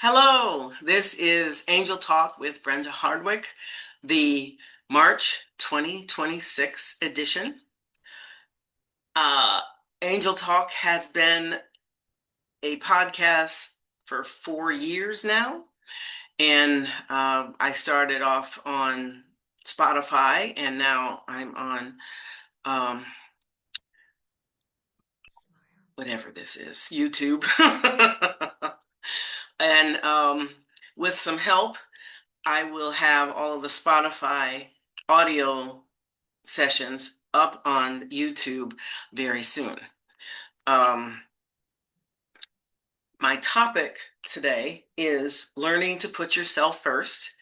Hello, this is Angel Talk with Brenda Hardwick, the March 2026 edition. Uh, Angel Talk has been a podcast for 4 years now, and I started off on Spotify, and now I'm on um, whatever this is, YouTube. And with some help, I will have all of the Spotify audio sessions up on YouTube very soon. Um, my topic today is learning to put yourself first,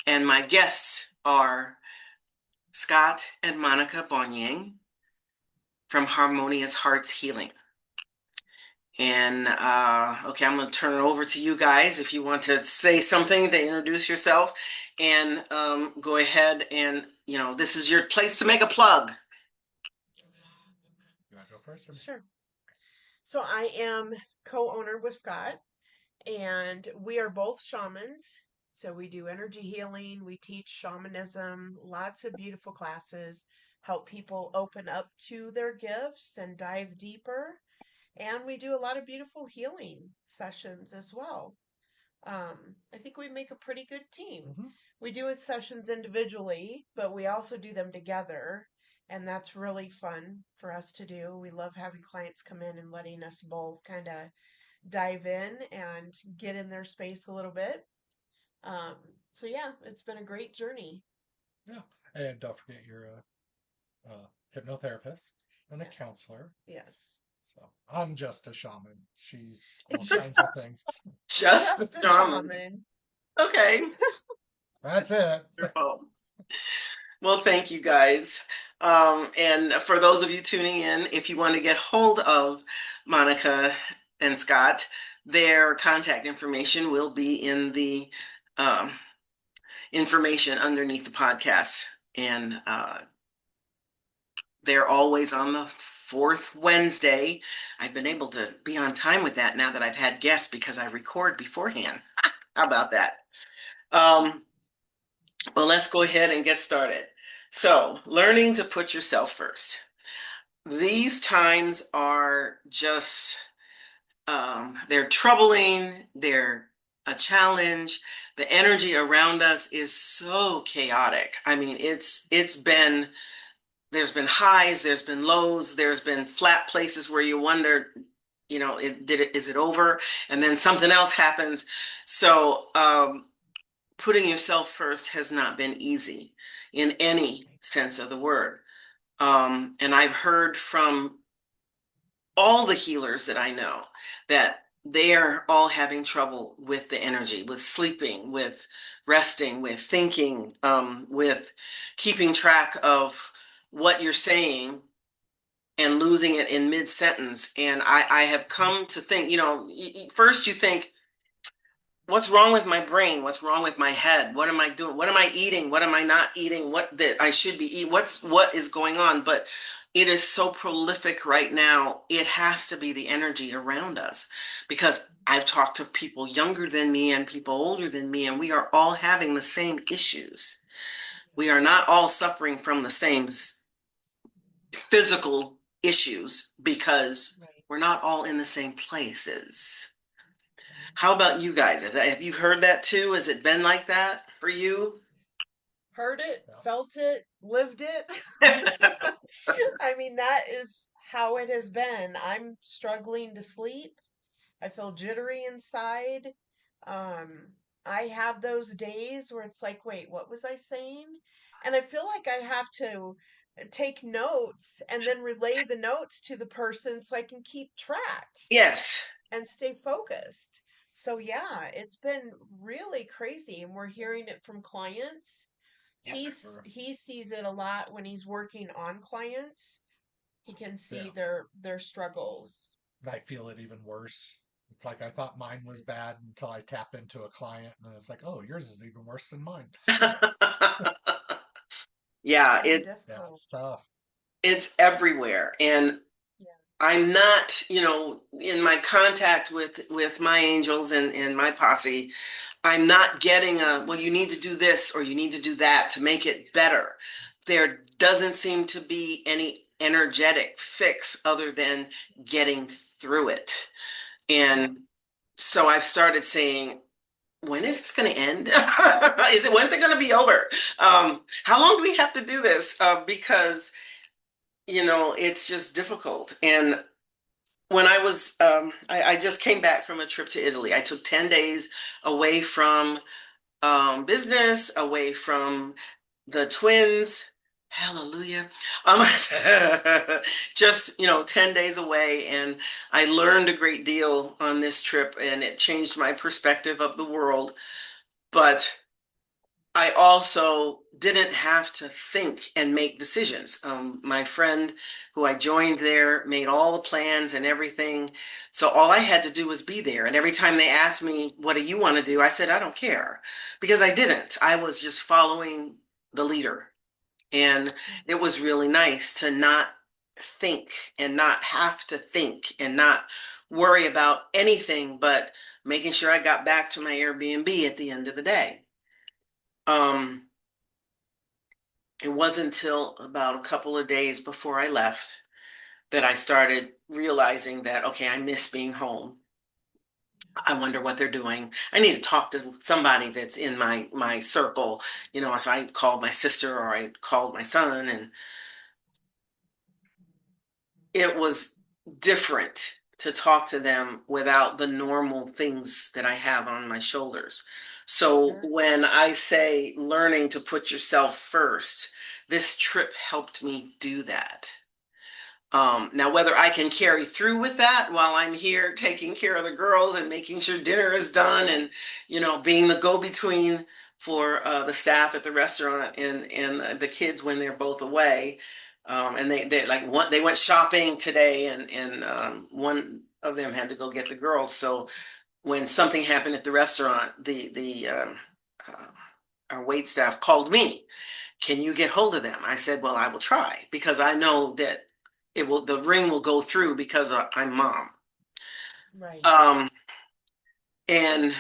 and my guests are Scott and Monica Bonyang from Harmonious Hearts Healing. And okay, I'm going to turn it over to you guys if you want to say something to introduce yourself, and go ahead and this is your place to make a plug. You want to go first? Sure. So I am co-owner with Scott, and we are both shamans. So we do energy healing, we teach shamanism, lots of beautiful classes, help people open up to their gifts and dive deeper. And we do a lot of beautiful healing sessions as well. I think we make a pretty good team. Mm-hmm. We do his sessions individually, but we also do them together. And that's really fun for us to do. We love having clients come in and letting us both kind of dive in and get in their space a little bit. Um, so, yeah, it's been a great journey. Yeah. And don't forget you're a hypnotherapist and a Yeah. counselor. Yes. So I'm just a shaman. She's all kinds of things. Just the Just a shaman. shaman. Okay. That's it. Wonderful. Well, thank you guys. And for those of you tuning in, if you want to get hold of Monica and Scott, their contact information will be in the um, information underneath the podcast. And they're always on the fourth Wednesday. I've been able to be on time with that now that I've had guests because I record beforehand. How about that? Um, well, let's go ahead and get started. So, learning to put yourself first. These times are just, they're troubling, they're a challenge. The energy around us is so chaotic. I mean, it's been there's been highs, there's been lows, there's been flat places where you wonder, is it over? And then something else happens. So putting yourself first has not been easy in any sense of the word. And I've heard from all the healers that I know that they are all having trouble with the energy, with sleeping, with resting, with thinking, with keeping track of what you're saying and losing it in mid sentence. And I have come to think, first you think, what's wrong with my brain? What's wrong with my head? What am I doing? What am I eating? What am I not eating? What that I should be eating? What is going on? But it is so prolific right now. It has to be the energy around us because I've talked to people younger than me and people older than me, and we are all having the same issues. We are not all suffering from the same physical issues because Right. we're not all in the same places. How about you guys? Have you heard that too? Has it been like that for you? Heard it, Yeah. felt it, lived it. I mean, that is how it has been. I'm struggling to sleep. I feel jittery inside. Um, I have those days where it's like, wait, what was I saying? And I feel like I have to take notes and then relay the notes to the person so I can keep track Yes. and stay focused. So yeah, it's been really crazy, and we're hearing it from clients. Yep. He sees it a lot when he's working on clients. He can see Yeah. their struggles. And I feel it even worse. It's like I thought mine was bad until I tap into a client, and then it's like, oh, yours is even worse than mine. Yes, it's Yeah, been Yeah, difficult. it's tough. it's everywhere. And Yeah. I'm not, in my contact with my angels and my posse, I'm not getting well, you need to do this or you need to do that to make it better. There doesn't seem to be any energetic fix other than getting through it. Yeah. And so I've started saying, when is this going to end? When's it going to be over? How long do we have to do this? Because, it's just difficult. And when I just came back from a trip to Italy. I took 10 days away from business, away from the twins. Hallelujah. Um, just, 10 days away. And I learned a great deal on this trip and it changed my perspective of the world. But I also didn't have to think and make decisions. My friend who I joined there made all the plans and everything. So all I had to do was be there. And every time they asked me, what do you want to do? I said, I don't care because I didn't. I was just following the leader. And it was really nice to not think and not have to think and not worry about anything but making sure I got back to my Airbnb at the end of the day. Um, it wasn't until about a couple of days before I left that I started realizing that, okay, I miss being home. I wonder what they're doing. I need to talk to somebody that's in my circle. So I called my sister or I called my son, and it was different to talk to them without the normal things that I have on my shoulders. So Sure. when I say learning to put yourself first, this trip helped me do that. Now, whether I can carry through with that while I'm here taking care of the girls and making sure dinner is done and, being the go-between for the staff at the restaurant and the kids when they're both away. And they like they went shopping today and one of them had to go get the girls. So when something happened at the restaurant, the uh, our wait staff called me. Can you get hold of them? I said, well, I will try because I know that the ring will go through because I'm mom. Right. Um, and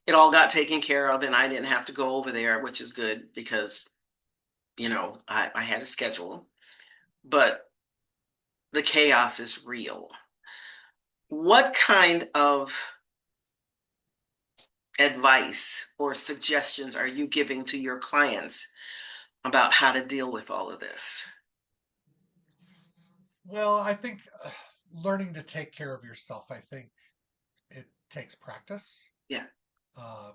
it all got taken care of and I didn't have to go over there, which is good because, I had a schedule, but the chaos is real. What kind of advice or suggestions are you giving to your clients about how to deal with all of this? Well, I think learning to take care of yourself, I think it takes practice. Yeah. Uh,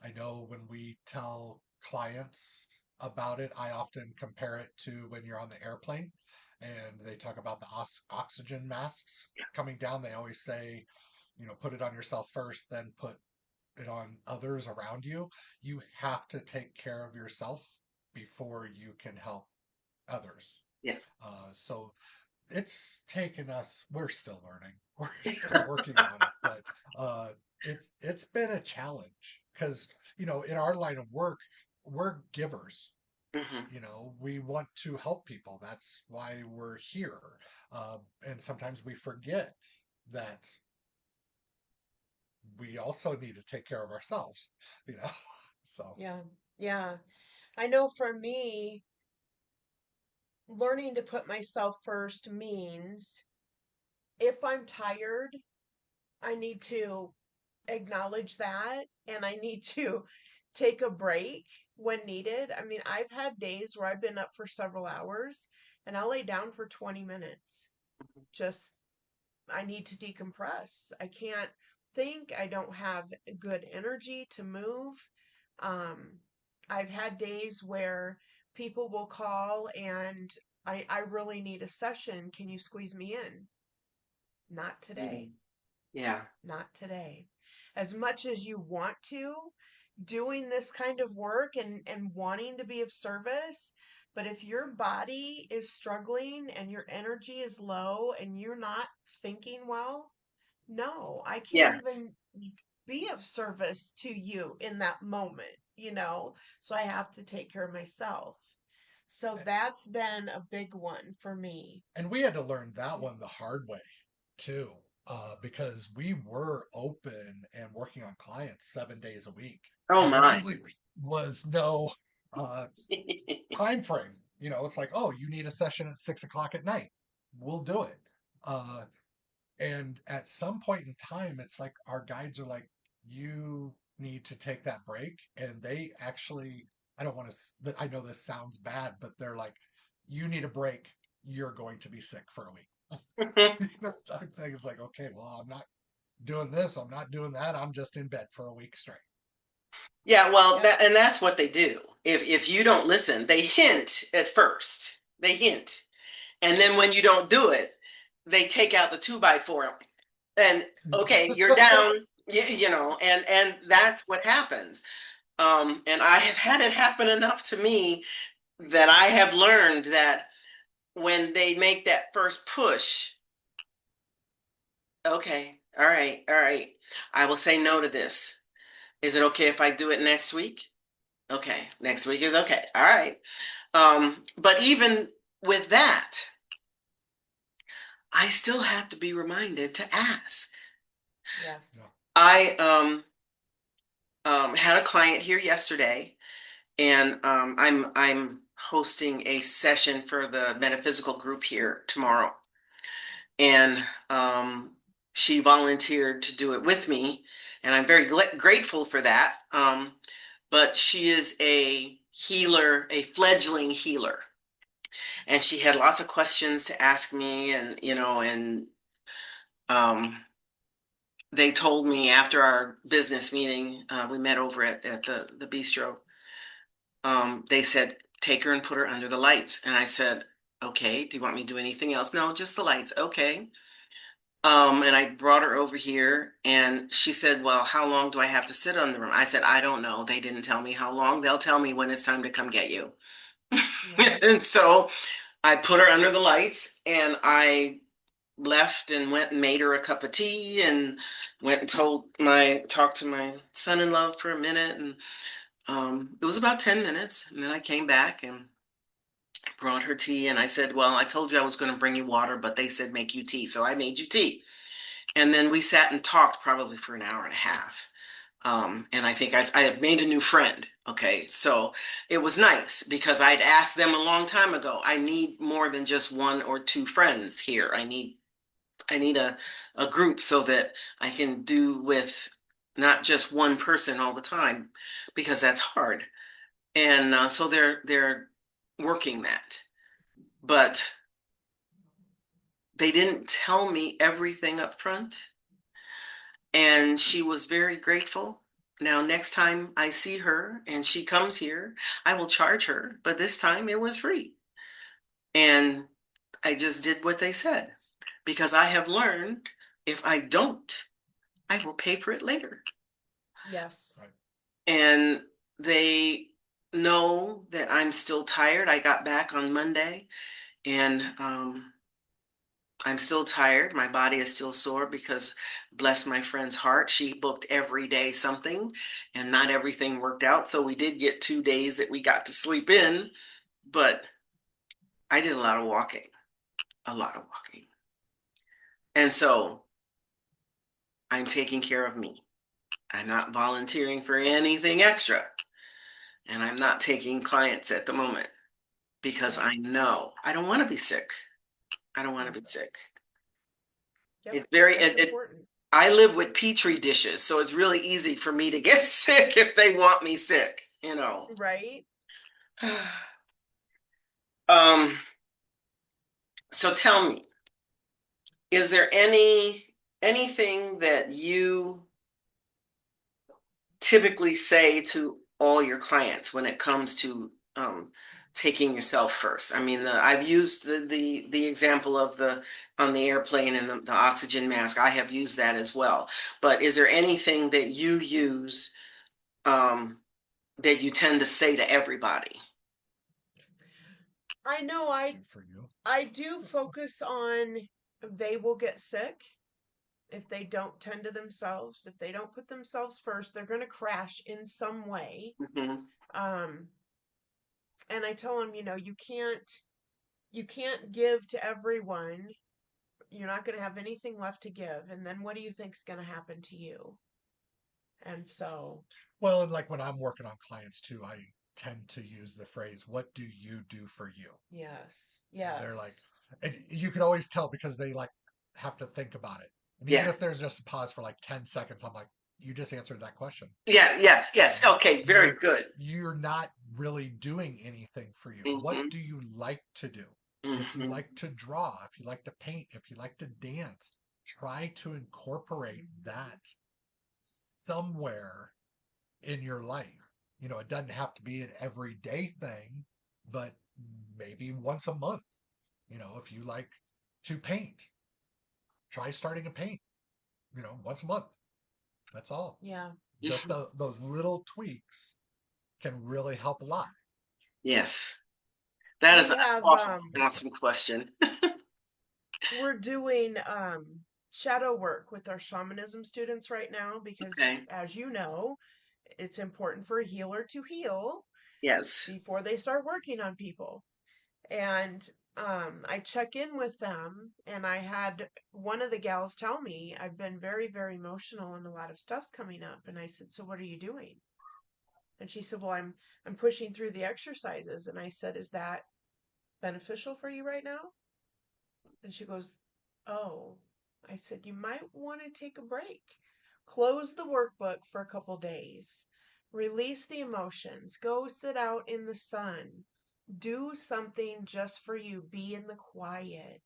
I know when we tell clients about it, I often compare it to when you're on the airplane and they talk about the oxygen masks coming down. They always say, put it on yourself first, then put it on others around you. You have to take care of yourself before you can help others. Yeah. So it's taken us, we're still learning. We're still working on it, but uh it's been a challenge because in our line of work, we're givers. Hmm. We want to help people. That's why we're here. And sometimes we forget that we also need to take care of ourselves, you know. So Yeah. Yeah. I know for me, learning to put myself first means if I'm tired, I need to acknowledge that and I need to take a break when needed. I mean, I've had days where I've been up for several hours and I'll lay down for 20 minutes. Just, I need to decompress. I can't think. I don't have good energy to move. Um, I've had days where people will call and I really need a session. Can you squeeze me in? Not today. Yeah. Not today. As much as you want to, doing this kind of work and wanting to be of service, but if your body is struggling and your energy is low and you're not thinking well, no, I can't Yeah. even be of service to you in that moment, you know? So I have to take care of myself. So that's been a big one for me. And we had to learn that one the hard way too, because we were open and working on clients 7 days a week. Oh And there my. really was no uh, time frame. It's like, oh, you need a session at 6 o'clock at night. We'll do it. Uh, and at some point in time, it's like our guides are like, you need to take that break. And they actually, I don't want to, I know this sounds bad, but they're like, you need a break. You're going to be sick for a week. Type thing. It's like, okay, well, I'm not doing this. I'm not doing that. I'm just in bed for a week straight. Yeah, well, Yep. that's what they do. If you don't listen, they hint at first. They hint. And then when you don't do it, they take out the 2x4 and okay, you're down, and that's what happens. And I have had it happen enough to me that I have learned that when they make that first push, okay, all right, I will say no to this. Is it okay if I do it next week? Okay, next week is okay. All right. But even with that, I still have to be reminded to ask. Yes. I had a client here yesterday, and I'm hosting a session for the metaphysical group here tomorrow, and she volunteered to do it with me, and I'm very grateful for that. But she is a healer, a fledgling healer, and she had lots of questions to ask me, and um, they told me after our business meeting, we met over at the bistro. They said, take her and put her under the lights. And I said, okay, do you want me to do anything else? No, just the lights. Okay. And I brought her over here and she said, well, how long do I have to sit on the room? I said, I don't know. They didn't tell me how long. They'll tell me when it's time to come get you. Right. And so I put her under the lights and I left and went and made her a cup of tea and went and talked to my son-in-law for a minute. And it was about 10 minutes. And then I came back and brought her tea. And I said, well, I told you I was going to bring you water, but they said make you tea. So I made you tea. And then we sat and talked probably for an hour and a half. And I think I have made a new friend. Okay. So it was nice because I'd asked them a long time ago. I need more than just one or two friends here. I need a group so that I can do with not just one person all the time because that's hard. And so they're working that. But they didn't tell me everything up front. And she was very grateful. Now, next time I see her and she comes here, I will charge her, but this time it was free. And I just did what they said because I have learned if I don't, I will pay for it later. Yes. Right. And they know that I'm still tired. I got back on Monday and I'm still tired. My body is still sore because, bless my friend's heart, she booked every day something and not everything worked out. So we did get 2 days that we got to sleep in, but I did a lot of walking, a lot of walking. And so I'm taking care of me. I'm not volunteering for anything extra. And I'm not taking clients at the moment because Right. I know I don't want to be sick. I don't want to Yep. be sick. Yep. It very That's it, important. I live with petri dishes, so it's really easy for me to get sick if they want me sick. Right. Um, so tell me, is there anything that you typically say to all your clients when it comes to taking yourself first? I mean, I've used the example of the on the airplane and the oxygen mask. I have used that as well. But is there anything that you use um, that you tend to say to everybody? I know I Good for you. I do focus on they will get sick if they don't tend to themselves. If they don't put themselves first, they're going to crash in some way. Mhm. Um And I tell them, you can't give to everyone. You're not going to have anything left to give. And then what do you think's going to happen to you? And so, Well, and like when I'm working on clients too, I tend to use the phrase, "What do you do for you?" yes, And they're like, yes, and you can always tell because they like have to think about it. And even Yeah. if there's just a pause for like 10 seconds, I'm like, you just answered that question. Yeah. Yes. Yes. Okay. Very You're good. you're not really doing anything for you. What Mm-hmm. do you like to do? If you Mm-hmm. like to draw, if you like to paint, if you like to dance, try to incorporate that somewhere in your life. It doesn't have to be an everyday thing, but maybe once a month. If you like to paint, try starting a paint, once a month. That's all. yeah. Just those little tweaks can really help a lot. Yes. That is We an have awesome, awesome question. we're doing shadow work with our shamanism students right now because, Okay. as you know, it's important for a healer to heal Yes. before they start working on people. And I check in with them, and I had one of the gals tell me I've been very, very emotional and a lot of stuff's coming up. And I said, "So what are you doing?" And she said, "Well, I'm pushing through the exercises." And I said, "Is that beneficial for you right now?" And she goes, "Oh." I said, "You might want to take a break. Close the workbook for a couple days. Release the emotions. Go sit out in the sun. Do something just for you. Be in the quiet."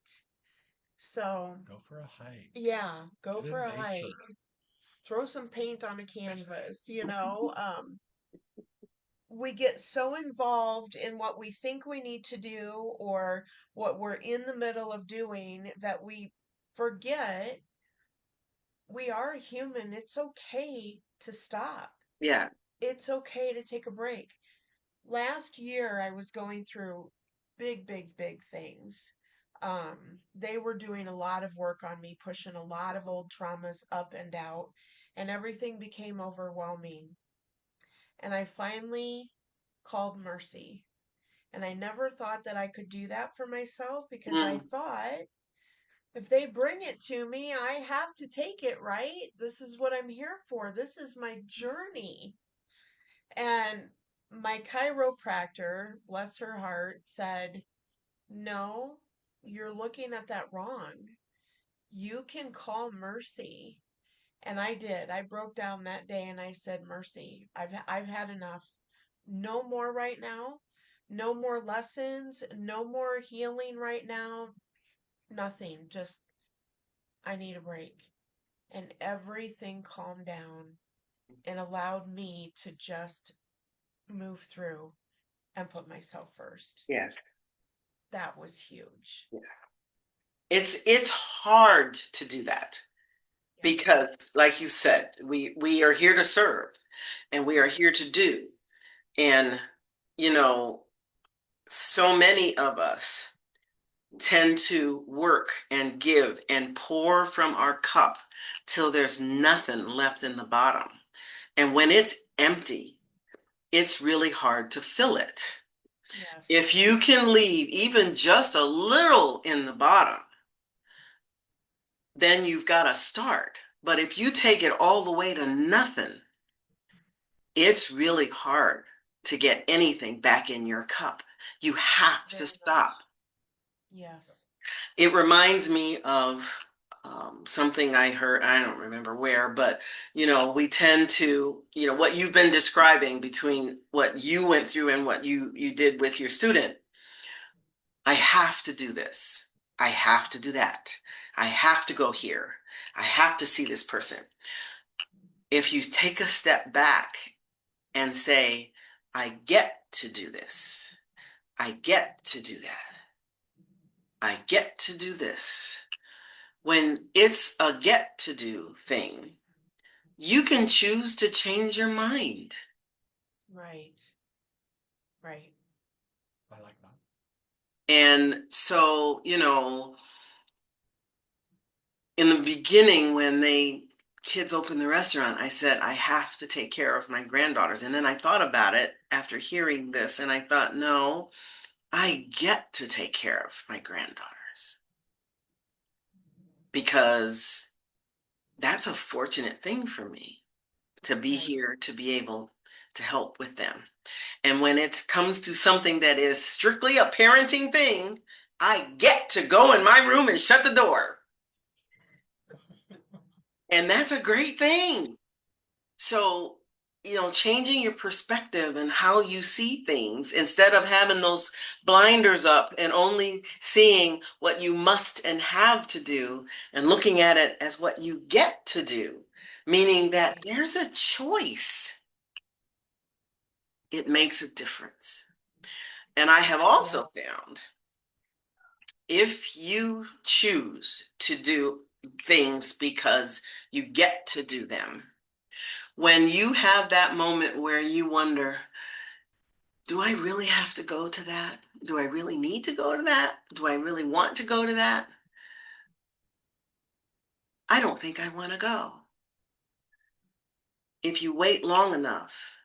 So, Go for a hike. yeah, go Get for in a hike. nature. Throw some paint on a canvas. We get so involved in what we think we need to do or what we're in the middle of doing that we forget we are human. It's okay to stop. Yeah. It's okay to take a break. Last year, I was going through big, big, big things. They were doing a lot of work on me, pushing a lot of old traumas up and out, and everything became overwhelming. And I finally called mercy. And I never thought that I could do that for myself because I Mm. thought if they bring it to me, I have to take it, right? This is what I'm here for. This is my journey. And my chiropractor, bless her heart, said, "No, you're looking at that wrong. You can call mercy." And I did. I broke down that day and I said, "Mercy, I've had enough. No more right now. No more lessons, no more healing right now. Nothing. Just I need a break." And everything calmed down and allowed me to just move through and put myself first. Yes. That was huge. It's hard to do that Yes. because, like you said, we are here to serve, and we are here Yes. to do. And you know, so many of us tend to work and give and pour from our cup till there's nothing left in the bottom. And when it's empty, it's really hard to fill it. Yes. If you can leave even just a little in the bottom, then you've got to start. But if you take it all the way to nothing, it's really hard to get anything back in your cup. You have to Very stop. much. Yes. It reminds me of something I heard, I don't remember where, but we tend to, what you've been describing between what you went through and what you did with your student. I have to do this. I have to do that. I have to go here. I have to see this person. If you take a step back and say, I get to do this. I get to do that. I get to do this. When it's a get to do thing, you can choose to change your mind. Right. Right. I like that. And so, in the beginning, when they kids opened the restaurant, I said, I have to take care of my granddaughters. And then I thought about it after hearing this, and I thought, no, I get to take care of my granddaughters because that's a fortunate thing for me to be Right. here to be able to help with them. And when it comes to something that is strictly a parenting thing, I get to go in my room and shut the door. And that's a great thing. So, changing your perspective and how you see things instead of having those blinders up and only seeing what you must and have to do and looking at it as what you get to do, meaning that Right. there's a choice. It makes a difference. And I have Yeah. also found if you choose to do things because you get to do them, when you have that moment where you wonder, do I really have to go to that? Do I really need to go to that? Do I really want to go to that? I don't think I want to go. If you wait long enough,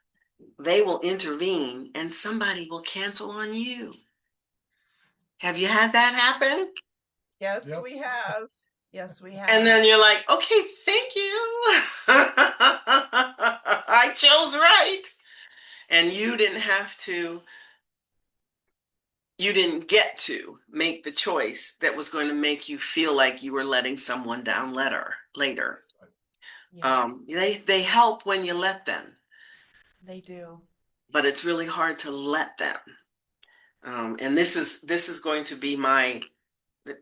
they will intervene and somebody will cancel on you. Have you had that happen? Yes, Yep. we have. Yes, we And have. then you're like, okay, thank you. I chose right. And you didn't get to make the choice that was going to make you feel like you were letting someone down later. Yep, They help when you let them, they do. but it's really hard to let them. And this is going to be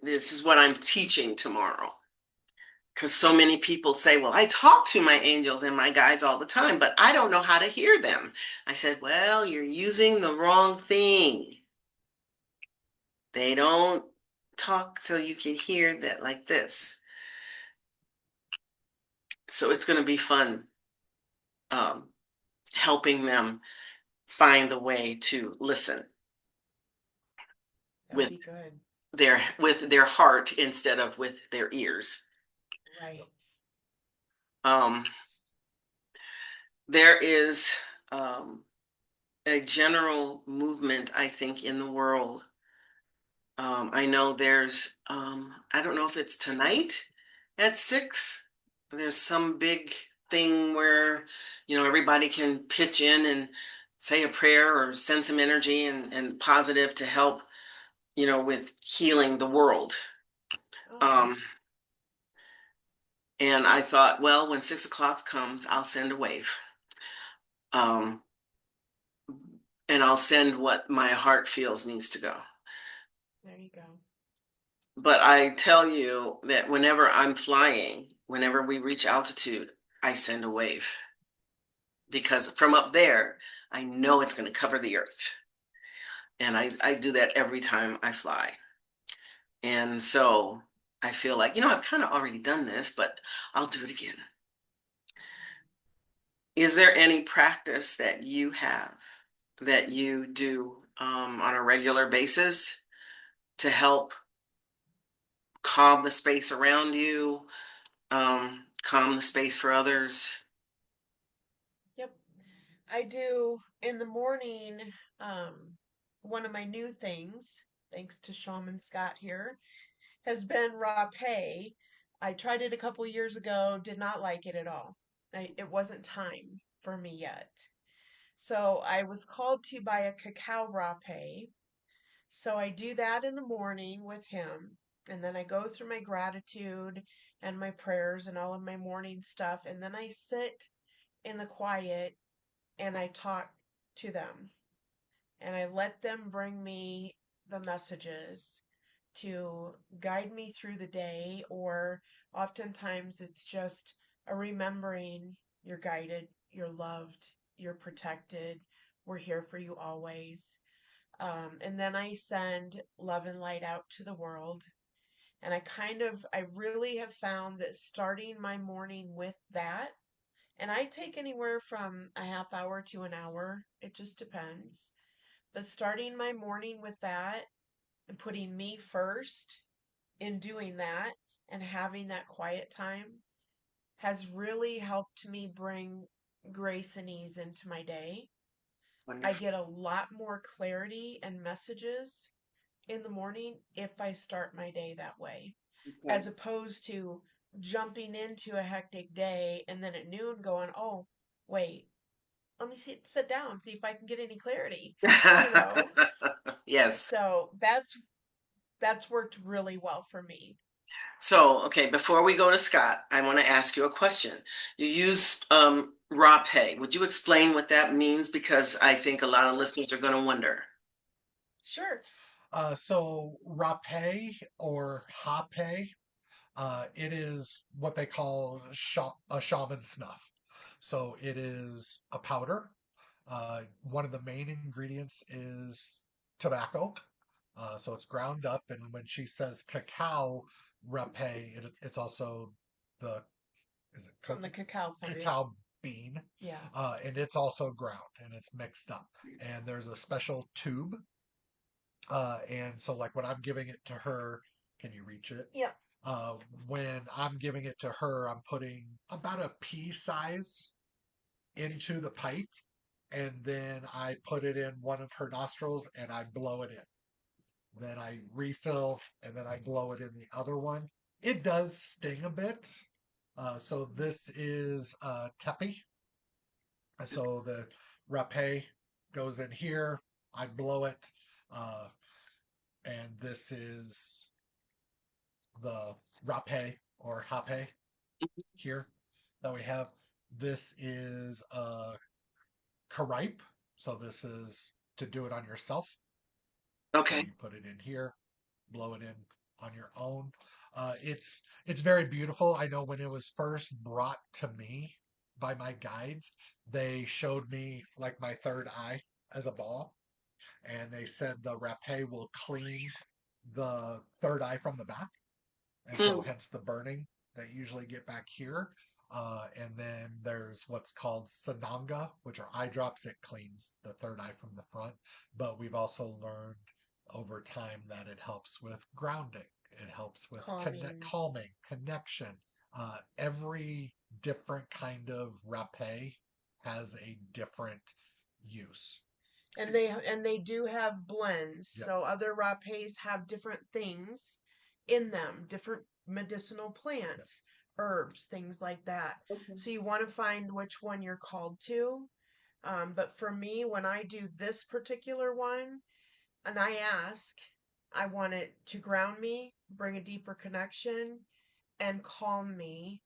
this is what I'm teaching tomorrow. Because so many people say, well, I talk to my angels and my guides all the time, but I don't know how to hear them. I said, well, you're using the wrong thing. They don't talk so you can hear that like this. So it's going to be fun um, helping them find the way to listen That'll with be good. their heart instead of with their ears. Right. Um, there is a general movement, I think, in the world. I know I don't know if it's tonight at 6. There's some big thing where, everybody can pitch in and say a prayer or send some energy and positive to help, with healing the world. Oh, Um, and I thought, well, when 6 o'clock comes, I'll send a wave. Um, and I'll send what my heart feels needs to go. there you go. But I tell you that whenever I'm flying, whenever we reach altitude, I send a wave because from up there, I know it's going to cover the earth. And I do that every time I fly. And so I feel like, I've kind of already done this, but I'll do it again. Is there any practice that you have that you do on a regular basis to help calm the space around you, calm the space for others? Yep. I do in the morning. Um, One of my new things, thanks to Shaman Scott here, has been rapé. I tried it a couple years ago, did not like it at all. It wasn't time for me yet. So I was called to by a cacao rapé. So I do that in the morning with him. And then I go through my gratitude and my prayers and all of my morning stuff. And then I sit in the quiet and I talk to them. And I let them bring me the messages to guide me through the day. Or oftentimes it's just a remembering you're guided, you're loved, you're protected, we're here for you always. And then I send love and light out to the world. And I really have found that starting my morning with that, and I take anywhere from a half hour to an hour, it just depends. But starting my morning with that and putting me first in doing that and having that quiet time has really helped me bring grace and ease into my day. I Wonderful. get a lot more clarity and messages in the morning if I start my day that way, Okay. as opposed to jumping into a hectic day and then at noon going, oh, wait, let me sit down, see if I can get any clarity, you know? Yes. So that's worked really well for me. So, okay, before we go to Scott, I want to ask you a question. You used raw pay. Would you explain what that means? Because I think a lot of listeners are going to wonder. Sure. So rapé or hape, it is what they call a shaman snuff. So it is a powder. One of the main ingredients is tobacco. So it's ground up, and when she says cacao rapé, it's also the is it From the cacao plant. cacao bean, Yeah. and it's also ground and it's mixed up. And there's a special tube, and so like when I'm giving it to her, can you reach it? Yeah. Uh, when I'm giving it to her, I'm putting about a pea size into the pipe, and then I put it in one of her nostrils and I blow it in. Then I refill and then I blow it in the other one. It does sting a bit. So this is tepi. So the rapé goes in here. I blow it. Uh, and this is the rapé or hape here that we have. This is caripe. So this is to do it on yourself. So Okay. you put it in here, blow it in on your own. It's very beautiful. I know when it was first brought to me by my guides, they showed me like my third eye as a ball, and they said the rapé will clean the third eye from the back, and so Hmm. hence the burning that you usually get back here. And then there's what's called Sananga, which are eye drops. It cleans the third eye from the front. But we've also learned over time that it helps with grounding. It helps with Calming. calming, connection. Every different kind of rapé has a different use. And they do have blends. Yep. So other rapés have different things in them, different medicinal Yep. plants, herbs, things like that. Okay. So you want to find which one you're called to. But for me, when I do this particular one, and I ask, I want it to ground me, bring a deeper connection, and calm me.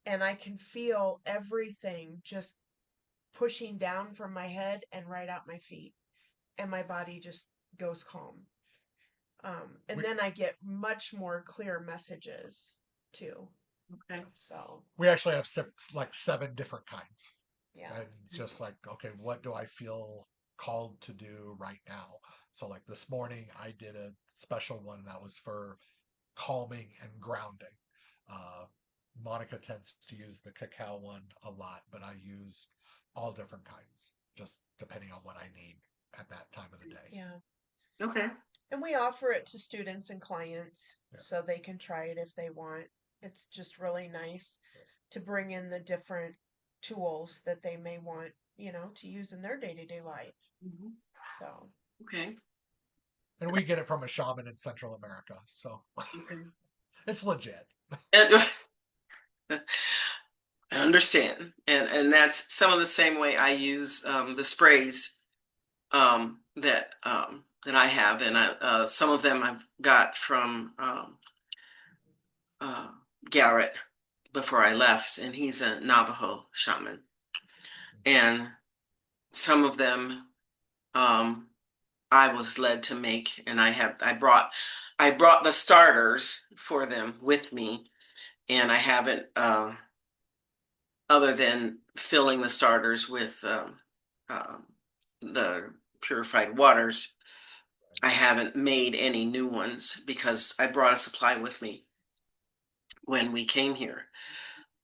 And I can feel everything just pushing down from my head and right out my feet. And my body just goes calm. And We then I get much more clear messages too. Okay. So, we actually have like seven different kinds. yeah. And it's just like, okay, what do I feel called to do right now? So, like this morning, I did a special one that was for calming and grounding. Uh, Monica tends to use the cacao one a lot, but I use all different kinds, just depending on what I need at that time of the day. Yeah. Okay. And we offer it to students and clients Yeah. so they can try it if they want. It's just really nice to bring in the different tools that they may want, to use in their day-to-day life. Mhm. So, Okay. And we get it from a shaman in Central America, so Okay. it's legit. And I understand. And that's some of the same way I use the sprays that I have, and some of them I've got from uh, Garrett before I left, and he's a Navajo shaman, and some of them um, I was led to make, and I brought the starters for them with me, and I haven't other than filling the starters with the purified waters. I haven't made any new ones because I brought a supply with me when we came here.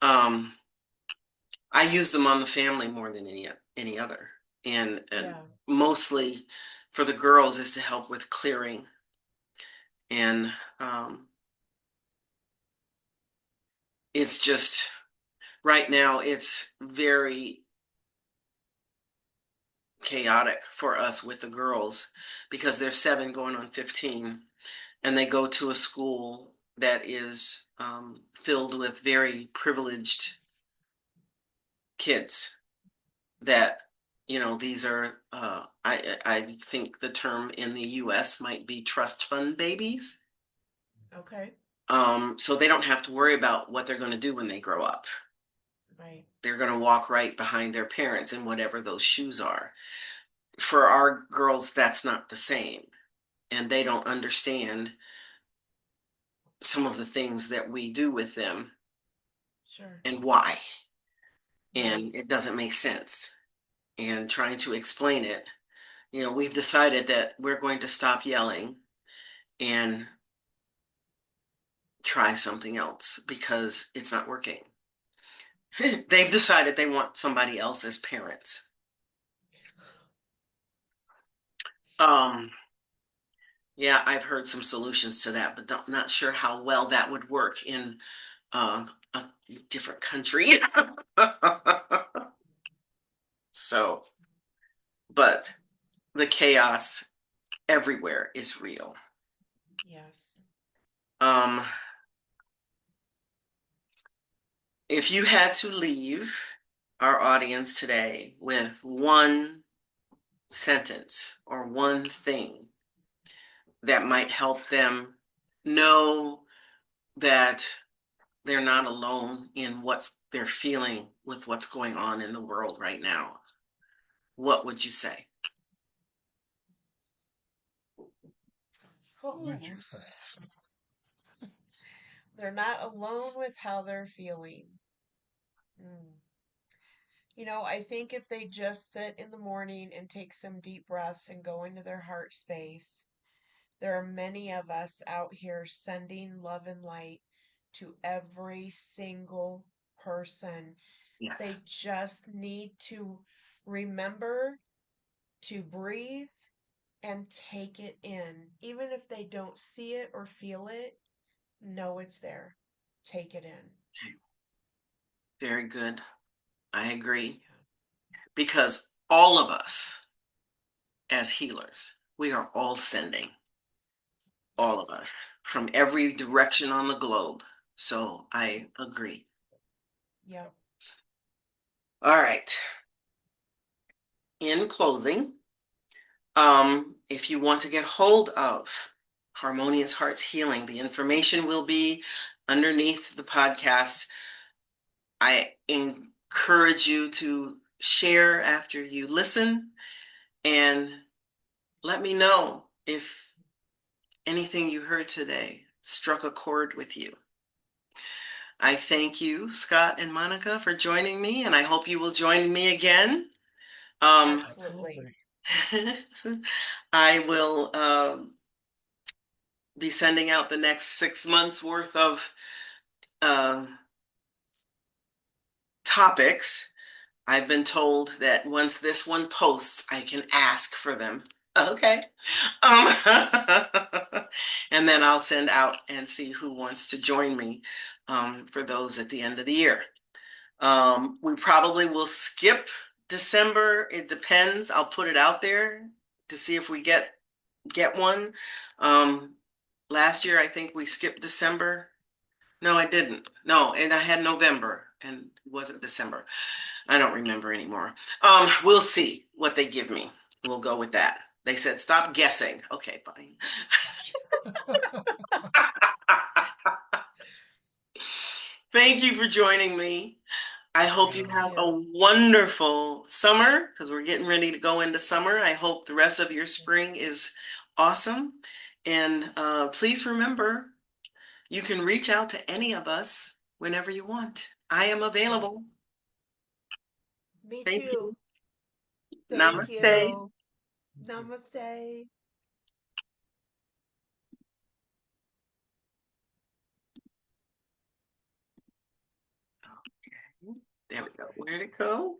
Um, I use them on the family more than any other, and yeah. mostly for the girls is to help with clearing and it's just right now it's very chaotic for us with the girls because they're 7 going on 15, and they go to a school that is filled with very privileged kids that, these are, I think the term in the US might be trust fund babies. Okay. So they don't have to worry about what they're going to do when they grow up. Right. They're going to walk right behind their parents in whatever those shoes are. For our girls, that's not the same. And they don't understand some of the things that we do with them Sure. and why. Right. And it doesn't make sense. And trying to explain it, we've decided that we're going to stop yelling and try something else because it's not working. They've decided they want somebody else as parents. Um, yeah, I've heard some solutions to that, but not sure how well that would work in a different country. So, but the chaos everywhere is real. Yes. Um, if you had to leave our audience today with one sentence or one thing that might help them know that they're not alone in what they're feeling with what's going on in the world right now, what would you say? What would Oh, you say? they're not alone with how they're feeling. Mm. I think if they just sit in the morning and take some deep breaths and go into their heart space, there are many of us out here sending love and light to every single person. Yes. They just need to remember to breathe and take it in. Even if they don't see it or feel it, know it's there. Take it in. Very good. I agree. Because all of us as healers, we are all sending, all of Yes. us, from every direction on the globe. So I agree. Yep. All right. In closing, if you want to get hold of Harmonious Hearts Healing, the information will be underneath the podcast. I encourage you to share after you listen and let me know if anything you heard today struck a chord with you. I thank you, Scott and Monica, for joining me, and I hope you will join me again. Absolutely. Absolutely. I will be sending out the next 6 months worth of um topics. I've been told that once this one posts, I can ask for them. Okay. Um, and then I'll send out and see who wants to join me for those at the end of the year. We probably will skip December. It depends. I'll put it out there to see if we get one. Um, Last year, I think we skipped December. No, I didn't. No, and I had November and it wasn't December. I don't remember anymore. We'll see what they give me. We'll go with that. They said stop guessing. Okay, fine. Thank you for joining me. I hope you Thank have a you. wonderful summer because we're getting ready to go into summer. I hope the rest of your spring is awesome. And please remember, you can reach out to any of us whenever you want. I am available. Yes. Me Thank too. you. Thank Thank you. Namaste. you. Thank you. Namaste. There we go. Where'd it go?